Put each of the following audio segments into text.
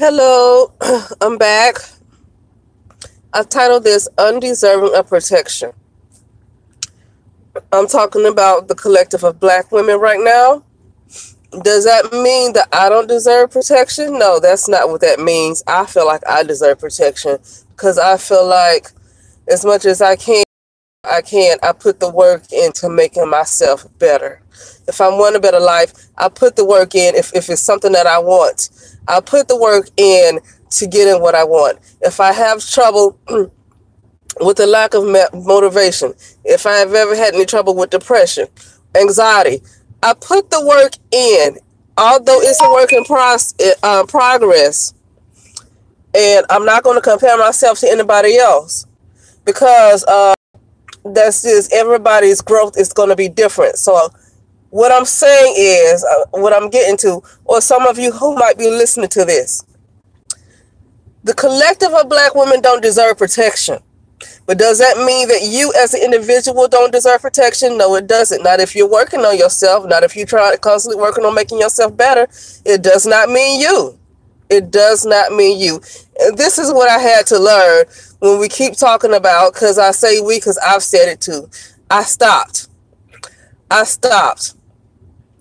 Hello, I'm back. I've titled this Undeserving of Protection. I'm talking about the collective of black women right now. Does that mean that I don't deserve protection? No, that's not what that means. I feel like I deserve protection because I feel like as much as I put the work into making myself better. If I want a better life, I put the work in. If it's something that I want, I put the work in to get in what I want. If I have trouble with the lack of motivation, if I have ever had any trouble with depression, anxiety, I put the work in, although it's a work in progress, and I'm not going to compare myself to anybody else because that's just everybody's growth is going to be different. So what I'm saying is, what I'm getting to, or some of you who might be listening to this, the collective of black women don't deserve protection. But does that mean that you as an individual don't deserve protection? No, it doesn't. Not if you're working on yourself, not if you're constantly working on making yourself better. It does not mean you. It does not mean you. And this is what I had to learn when we keep talking about, because I say we, because I've said it too. I stopped.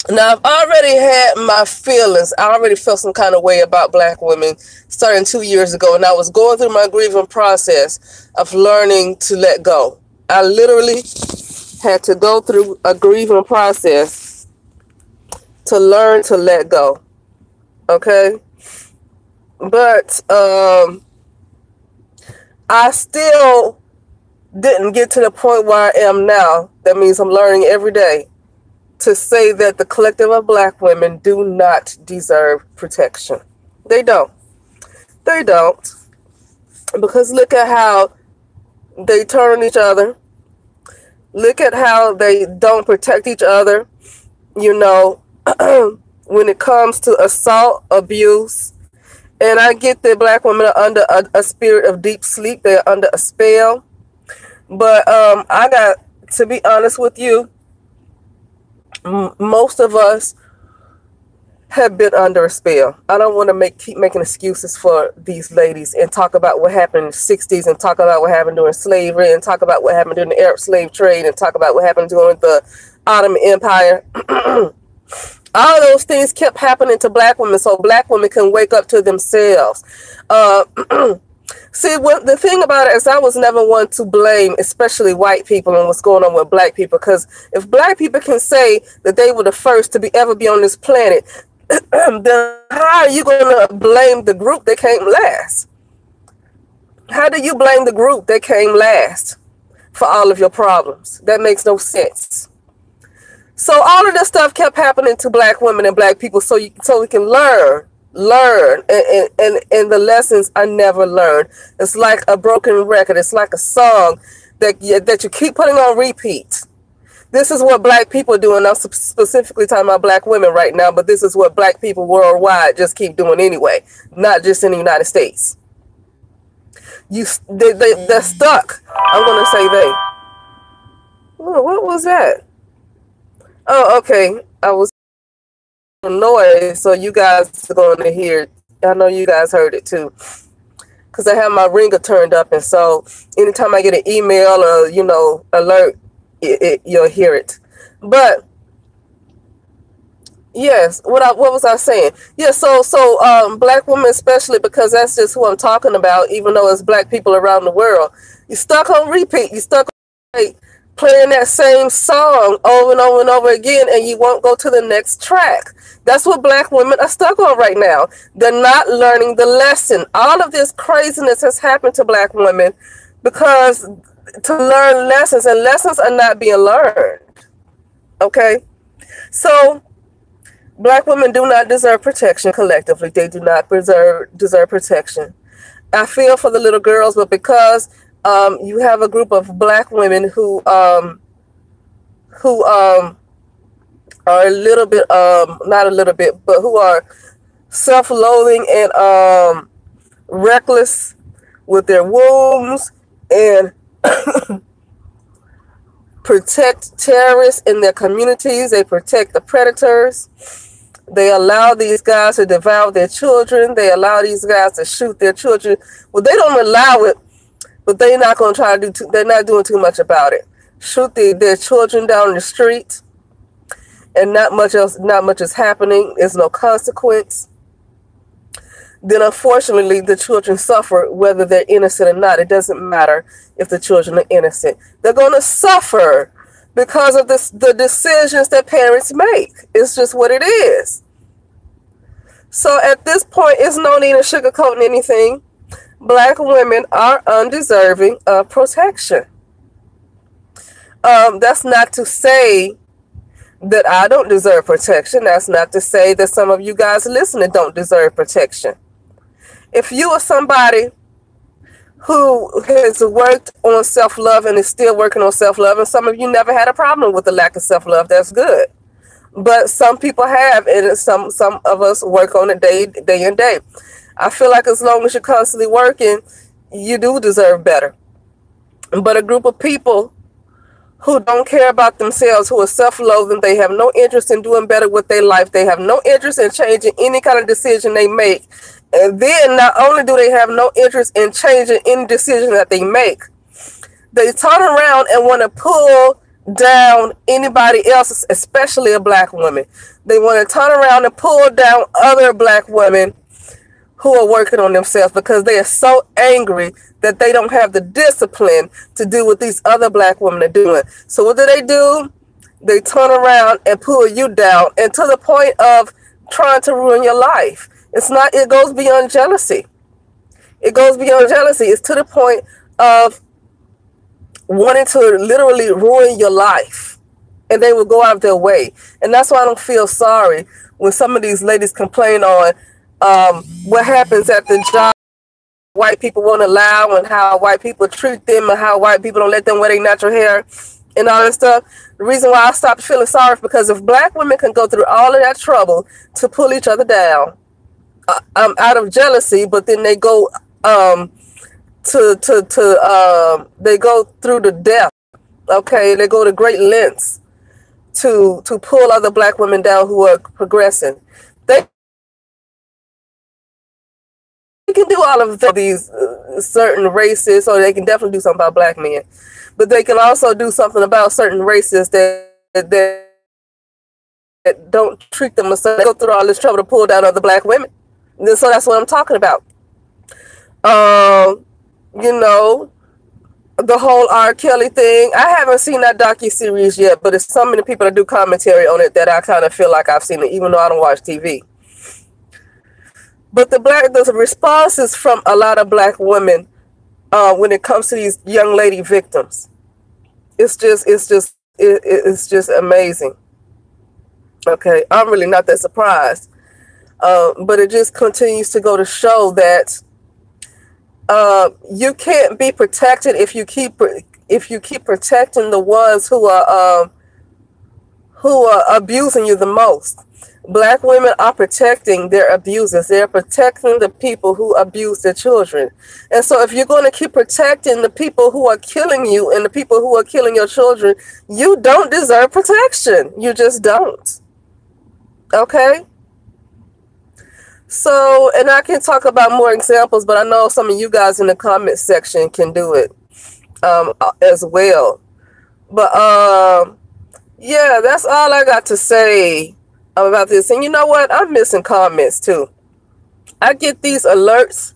Now, I've already had my feelings. I already felt some kind of way about black women starting 2 years ago. And I was going through my grieving process of learning to let go. I literally had to go through a grieving process to learn to let go. Okay? But I still didn't get to the point where I am now. That means I'm learning every day to say that the collective of black women do not deserve protection. They don't. They don't. Because look at how they turn on each other. Look at how they don't protect each other. You know, when it comes to assault, abuse. And I get that black women are under a spirit of deep sleep. They're under a spell. But I got to be honest with you. Most of us have been under a spell. I don't want to keep making excuses for these ladies and talk about what happened in the 60s and talk about what happened during slavery and talk about what happened during the Arab slave trade and talk about what happened during the Ottoman Empire. All those things kept happening to black women so black women can wake up to themselves. See, the thing about it is I was never one to blame, especially white people, and what's going on with black people. Because if black people can say that they were the first to ever be on this planet, then how are you going to blame the group that came last? How do you blame the group that came last for all of your problems? That makes no sense. So all of this stuff kept happening to black women and black people so we can learn, and the lessons are never learned. It's like a broken record. It's like a song that you keep putting on repeat. This is what black people do, and I'm specifically talking about black women right now, but this is what black people worldwide just keep doing anyway, not just in the United States. They're stuck. I'm going to say they. Oh, what was that? Oh, okay. I was noise, so you guys are going to hear it. I know you guys heard it too, because I have my ringer turned up, and so anytime I get an email or alert, you'll hear it. But yes, what was I saying? Yeah, so black women especially, because that's just who I'm talking about. Even though it's black people around the world, you're stuck on repeat. You're stuck on playing that same song over and over and over again, and you won't go to the next track. That's what black women are stuck on right now. They're not learning the lesson. All of this craziness has happened to black women because to learn lessons, and lessons are not being learned. Okay? So black women do not deserve protection collectively. They do not deserve protection. I feel for the little girls, but because you have a group of black women who are a little bit, not a little bit, but who are self-loathing and reckless with their wombs and protect terrorists in their communities. They protect the predators. They allow these guys to devour their children. They allow these guys to shoot their children. Well, they don't allow it, but they're not going to try to do. They're not doing too much about it. Shoot their children down the street, and not much else. Not much is happening. There's no consequence. Then unfortunately the children suffer whether they're innocent or not. It doesn't matter if the children are innocent. They're going to suffer because of the decisions that parents make. It's just what it is. So at this point, it's no need of sugarcoating anything. Black women are undeserving of protection. That's not to say that I don't deserve protection. That's not to say that some of you guys listening don't deserve protection. If you are somebody who has worked on self-love and is still working on self-love, and some of you never had a problem with the lack of self-love, that's good. But some people have, and some of us work on it day in day. I feel like as long as you're constantly working, you do deserve better. But a group of people who don't care about themselves, who are self-loathing, they have no interest in doing better with their life, they have no interest in changing any kind of decision they make. And then not only do they have no interest in changing any decision that they make, they turn around and want to pull down anybody else, especially a black woman. They want to turn around and pull down other black women who are working on themselves because they are so angry that they don't have the discipline to do what these other black women are doing. So what do? They turn around and pull you down, and to the point of trying to ruin your life. It goes beyond jealousy. It goes beyond jealousy. It's to the point of wanting to literally ruin your life. And they will go out of their way. And that's why I don't feel sorry when some of these ladies complain on what happens at the job white people won't allow, and how white people treat them, and how white people don't let them wear their natural hair and all that stuff. The reason why I stopped feeling sorry is because if black women can go through all of that trouble to pull each other down, out of jealousy, but then they go they go through the death. Okay, they go to great lengths to pull other black women down who are progressing. They can do all of these certain races, or they can definitely do something about black men, but they can also do something about certain races that don't treat them as such. They go through all this trouble to pull down other black women. So that's what I'm talking about. You know, the whole R. Kelly thing. I haven't seen that docuseries yet, but it's so many people that do commentary on it that I kind of feel like I've seen it, even though I don't watch TV. But the responses from a lot of black women when it comes to these young lady victims, it's just amazing. Okay, I'm really not that surprised. But it just continues to go to show that you can't be protected if you keep protecting the ones who are abusing you the most. Black women are protecting their abusers. They're protecting the people who abuse their children. And so if you're going to keep protecting the people who are killing you and the people who are killing your children, you don't deserve protection. You just don't. Okay? So, and I can talk about more examples, but I know some of you guys in the comment section can do it as well. But yeah, that's all I got to say about this. And you know what? I'm missing comments too. I get these alerts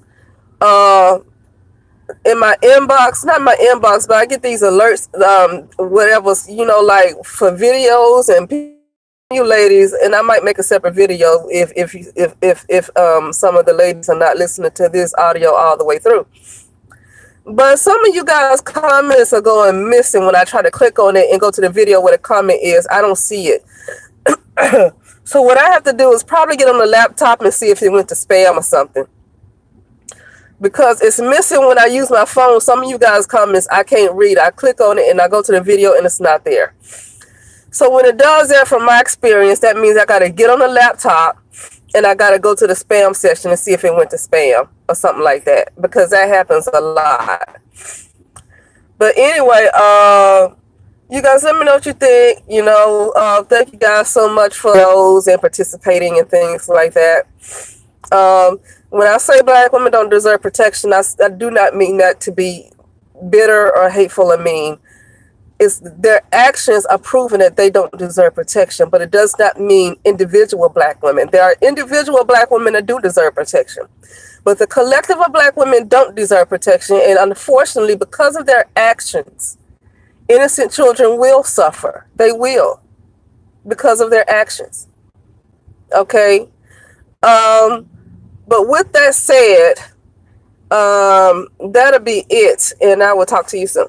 in my inbox, not my inbox, but I get these alerts, whatever, you know, like for videos and you ladies, and I might make a separate video if some of the ladies are not listening to this audio all the way through. But some of you guys' comments are going missing when I try to click on it and go to the video where the comment is. I don't see it. So what I have to do is probably get on the laptop and see if it went to spam or something, because it's missing when I use my phone. Some of you guys' comments I can't read. I click on it and I go to the video and it's not there. So when it does that, from my experience, that means I got to get on the laptop and I got to go to the spam section and see if it went to spam or something like that, because that happens a lot. But anyway, You guys, let me know what you think. You know, thank you guys so much for those and participating and things like that. When I say black women don't deserve protection, I do not mean that to be bitter or hateful or mean. It's their actions are proving that they don't deserve protection, but it does not mean individual black women. There are individual black women that do deserve protection, but the collective of black women don't deserve protection, and unfortunately, because of their actions, innocent children will suffer. They will, because of their actions. Okay? But with that said, that'll be it, and I will talk to you soon.